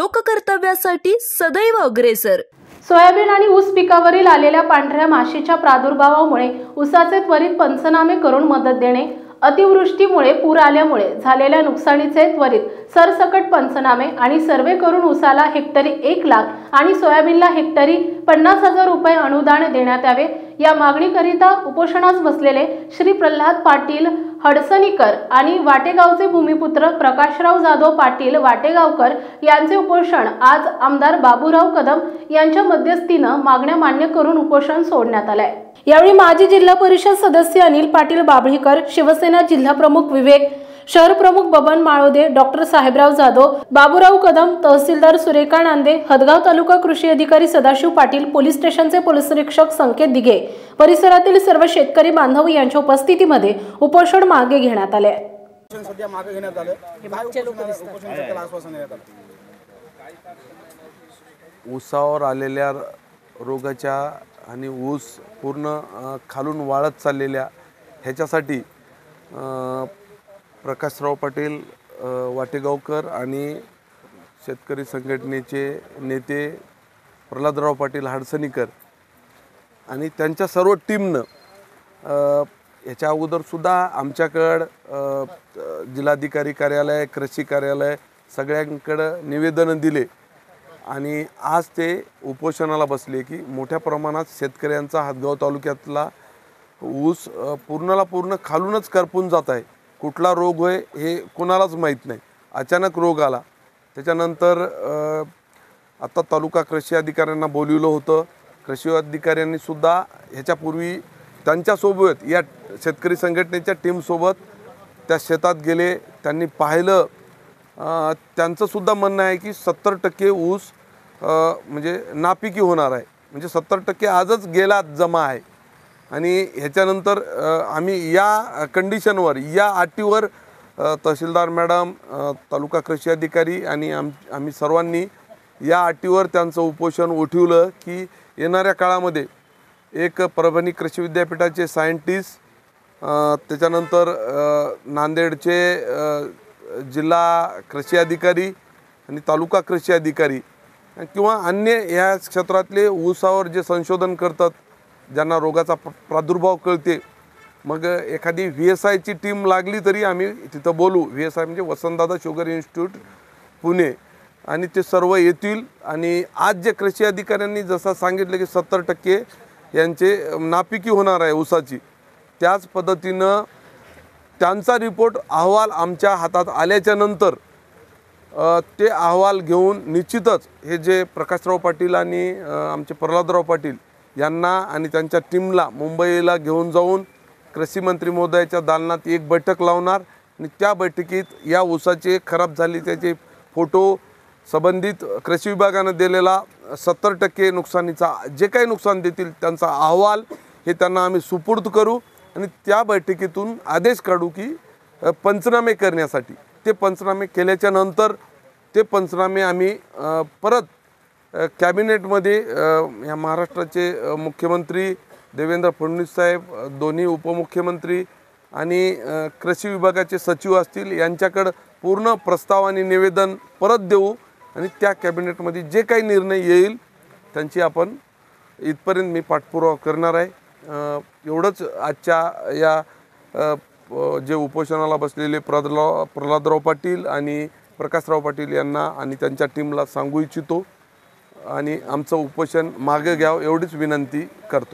लोककर्तव्यासाठी सदैव अग्रेसर। सोयाबीन आणि ऊस पिकावरील आलेल्या पांढऱ्या माशीच्या प्रादुर्भावामुळे ऊसाचे त्वरित पंचनामे करून मदत देणे, अतिवृष्टीमुळे पूर आल्यामुळे झालेल्या नुकसानीचे त्वरित सरसकट पंचनामे आणि सर्वे करून ऊसाला हेक्टरी 1 लाख आणि सोयाबीनला हेक्टरी 50,000 रुपये अनुदान देण्यात यावे, या मागणीकरिता उपोषणास बसलेले श्री प्रल्हाद पाटील हडसणीकर आणि वाटेगावचे भूमिपुत्र प्रकाशराव जाधव पाटील वाटेगावकर यांचे उपोषण आज आमदार बाबूराव कदम यांच्या मध्यस्थीनं मागण्या मान्य करून उपोषण सोडण्यात आले। यावेळी माजी जिल्हा परिषद सदस्य अनिल पाटील बाभळीकर, शिवसेना जिल्हा प्रमुख विवेक, शहर प्रमुख बबन माळोदे, डॉक्टर साहेबराव जाधव, बाबूराव कदम, तहसीलदार सुरेखा नांदे, हदगाव तालुका कृषी अधिकारी सदाशिव पाटील, पोलीस स्टेशनचे पोलीस निरीक्षक संकेत दिघे, परिसरातील सर्व शेतकरी बांधव यांच्या उपस्थितीमध्ये उपोषण मागे घेण्यात आले। ऊसावर आलेल्या रोगाच्या आणि ऊस पूर्ण खालून वाळत चाललेल्या ह्याच्यासाठी प्रकाशराव पाटील वाटेगावकर आणि शेतकरी संघटनेचे नेते प्रल्हादराव पाटील हडसणीकर आणि त्यांच्या सर्व टीमनं ह्याच्या अगोदरसुद्धा आमच्याकडं जिल्हाधिकारी कार्यालय, कृषी कार्यालय सगळ्यांकडं निवेदनं दिले आणि आज ते उपोषणाला बसले की मोठ्या प्रमाणात शेतकऱ्यांचा हदगाव तालुक्यातला ऊस पूर्णला पूर्ण खालूनच करपून जात आहे। कुठला रोग होय हे कोणालाच माहीत नाही। अचानक रोग आला त्याच्यानंतर आता तालुका कृषी अधिकाऱ्यांना बोलवलं होतं। कृषी अधिकाऱ्यांनी सुद्धा ह्याच्यापूर्वी त्यांच्यासोबत या शेतकरी संघटनेच्या टीमसोबत त्या शेतात गेले, त्यांनी पाहिलं। त्यांचं सुद्धा म्हणणं आहे की 70% ऊस म्हणजे नापिकी होणार आहे, म्हणजे 70% आजच गेला जमा आहे आणि ह्याच्यानंतर आम्ही या कंडिशनवर, या अटीवर तहसीलदार मॅडम, तालुका कृषी अधिकारी आणि आम्ही सर्वांनी या अटीवर त्यांचं उपोषण उठवलं की येणाऱ्या काळामध्ये एक परभणी कृषी विद्यापीठाचे सायंटिस्ट, त्याच्यानंतर नांदेडचे जिल्हा कृषी अधिकारी आणि तालुका कृषी अधिकारी किंवा अन्य या क्षेत्रातले ऊसावर जे संशोधन करतात, ज्यांना रोगाचा प्रादुर्भाव कळते, मग एखादी VSIची टीम लागली तरी आम्ही तिथं बोलू। VSI म्हणजे वसंतदादा शुगर इन्स्टिट्यूट पुणे, आणि ते सर्व येतील। आणि आज जे कृषी अधिकाऱ्यांनी जसं सांगितलं की 70% यांचे नापिकी होणार आहे ऊसाची, त्याच पद्धतीनं त्यांचा रिपोर्ट अहवाल आमच्या हातात आल्याच्या नंतर ते अहवाल घेऊन निश्चितच हे जे प्रकाशराव पाटील आणि आमचे प्रल्हादराव पाटील यांना आणि त्यांच्या टीमला मुंबईला घेऊन जाऊन कृषी मंत्री महोदयाच्या दालनात एक बैठक लावणार आणि त्या बैठकीत या ऊसाचे खराब झाले त्याचे फोटो, संबंधित कृषी विभागाने दिलेला 70% नुकसानीचा जे काही नुकसान देतील त्यांचा अहवाल हे त्यांना आम्ही सुपूर्द करू आणि त्या बैठकीतून आदेश काढू की पंचनामे करण्यासाठी। ते पंचनामे केल्याच्या नंतर ते पंचनामे आम्ही परत कॅबिनेटमध्ये या महाराष्ट्राचे मुख्यमंत्री देवेंद्र फडणवीस साहेब, दोन्ही उपमुख्यमंत्री आणि कृषी विभागाचे सचिव असतील यांच्याकडे पूर्ण प्रस्ताव आणि निवेदन परत देऊ आणि त्या कॅबिनेटमध्ये जे काही निर्णय येईल त्यांची आपण इथपर्यंत मी पाठपुरावा करणार आहे। एवढंच आजच्या या जे उपोषणाला बसलेले प्रल्हादराव पाटील आणि प्रकाशराव पाटील यांना आणि त्यांच्या टीमला सांगू इच्छितो आणि आमचं उपोषण मागे घ्यावं एवढीच विनंती करतो।